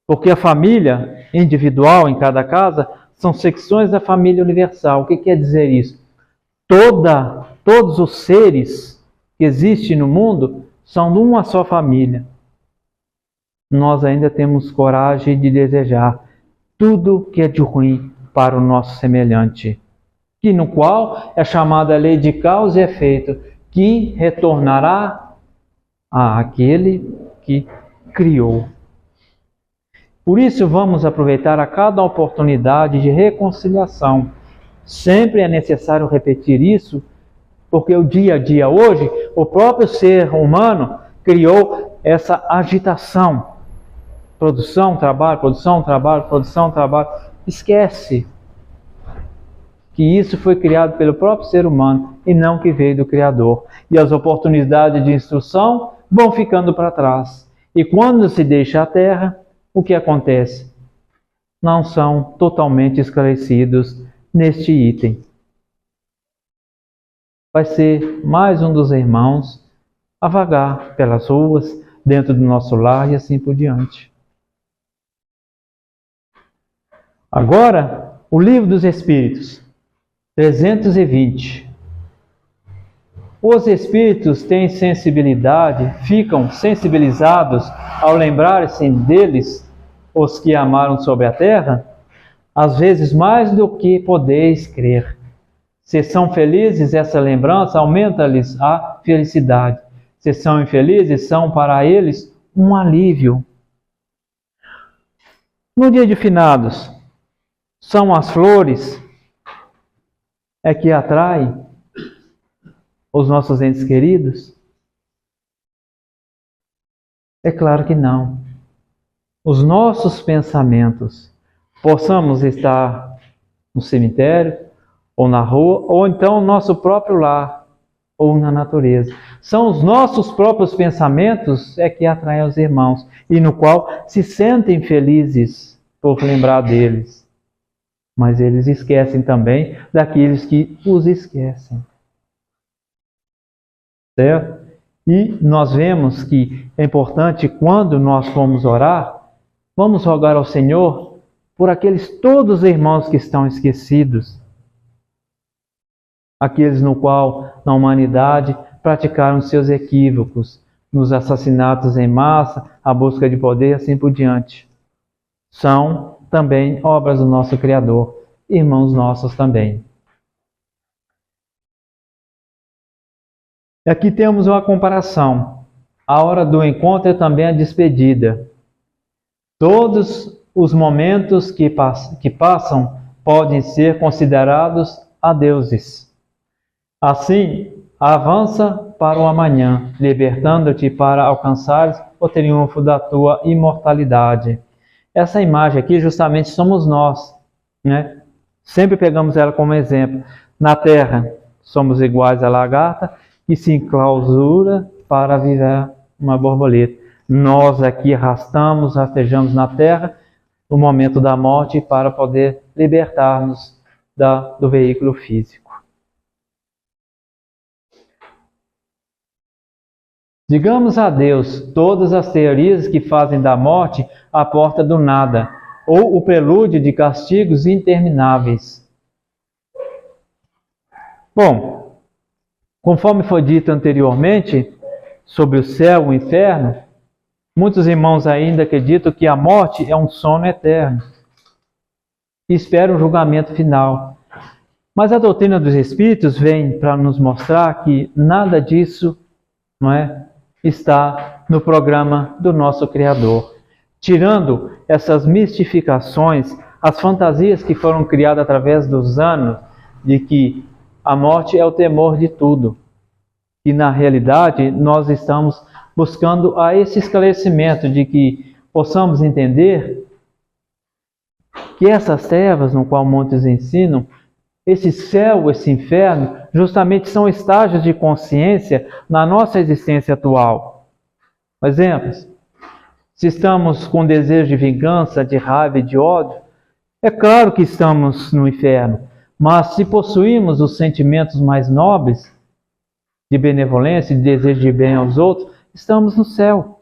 Porque a família individual em cada são secções da família universal. O que quer dizer isso? Todos os seres que existem no mundo são de uma só família. Nós ainda temos coragem de desejar tudo que é de ruim para o nosso semelhante, que no qual é chamada a lei de causa e efeito, que retornará àquele que criou. Por isso vamos aproveitar a cada oportunidade de reconciliação. Sempre é necessário repetir isso, porque o dia a dia hoje, o próprio ser humano criou essa agitação. Produção, trabalho, produção, trabalho, produção, trabalho. Esquece que isso foi criado pelo próprio ser humano e não que veio do Criador. E as oportunidades de instrução vão ficando para trás. E quando se deixa a terra, o que acontece? Não são totalmente esclarecidos neste item. Vai ser mais um dos irmãos a vagar pelas ruas, dentro do nosso lar e assim por diante. Agora, o Livro dos Espíritos, 320. Os espíritos têm sensibilidade, ficam sensibilizados ao lembrar-se deles, os que amaram sobre a terra, às vezes mais do que podeis crer. Se são felizes, essa lembrança aumenta-lhes a felicidade. Se são infelizes, são para eles um alívio. No dia de finados, são as flores que atraem os nossos entes queridos? É claro que não. Os nossos pensamentos, possamos estar no cemitério, ou na rua, ou então no nosso próprio lar, ou na natureza. São os nossos próprios pensamentos que atraem os irmãos, e no qual se sentem felizes por lembrar deles. Mas eles esquecem também daqueles que os esquecem. Certo? E nós vemos que é importante, quando nós formos orar, vamos rogar ao Senhor por aqueles todos os irmãos que estão esquecidos. Aqueles no qual, na humanidade, praticaram seus equívocos, nos assassinatos em massa, a busca de poder e assim por diante. São também obras do nosso Criador, irmãos nossos também. E aqui temos uma comparação. A hora do encontro é também a despedida. Todos os momentos que passam podem ser considerados adeuses. Assim, avança para o amanhã, libertando-te para alcançares o triunfo da tua imortalidade. Essa imagem aqui justamente somos nós, né? Sempre pegamos ela como exemplo. Na Terra, somos iguais à lagarta que se enclausura para virar uma borboleta. Nós aqui rastejamos na Terra no momento da morte para poder libertar-nos do veículo físico. Digamos adeus todas as teorias que fazem da morte a porta do nada, ou o prelúdio de castigos intermináveis. Bom, conforme foi dito anteriormente, sobre o céu e o inferno, muitos irmãos ainda acreditam que a morte é um sono eterno e esperam o julgamento final. Mas a doutrina dos Espíritos vem para nos mostrar que nada disso está no programa do nosso Criador. Tirando essas mistificações, as fantasias que foram criadas através dos anos, de que a morte é o temor de tudo. E na realidade, nós estamos buscando esse esclarecimento de que possamos entender que essas trevas, no qual muitos ensinam, esse céu, esse inferno, justamente são estágios de consciência na nossa existência atual. Exemplos: se estamos com desejo de vingança, de raiva e de ódio, é claro que estamos no inferno. Mas se possuímos os sentimentos mais nobres, de benevolência, de desejo de bem aos outros, estamos no céu.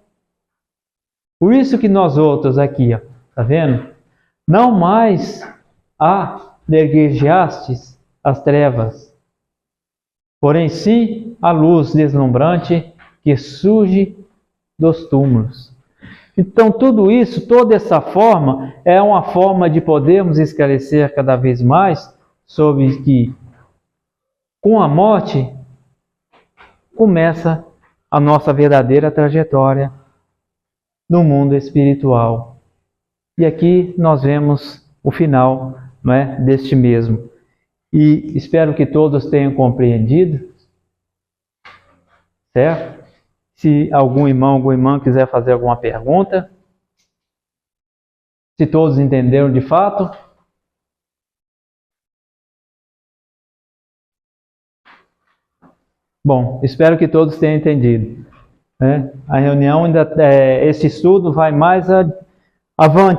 Por isso que nós outros aqui, tá vendo? Não mais negligiastes as trevas, porém sim a luz deslumbrante que surge dos túmulos. Então tudo isso, toda essa forma, é uma forma de podermos esclarecer cada vez mais sobre que com a morte começa a nossa verdadeira trajetória no mundo espiritual. E aqui nós vemos o final deste mesmo. E espero que todos tenham compreendido, certo? Se algum irmão, alguma irmã quiser fazer alguma pergunta, se todos entenderam de fato. Bom, espero que todos tenham entendido. A reunião, esse estudo vai mais avante.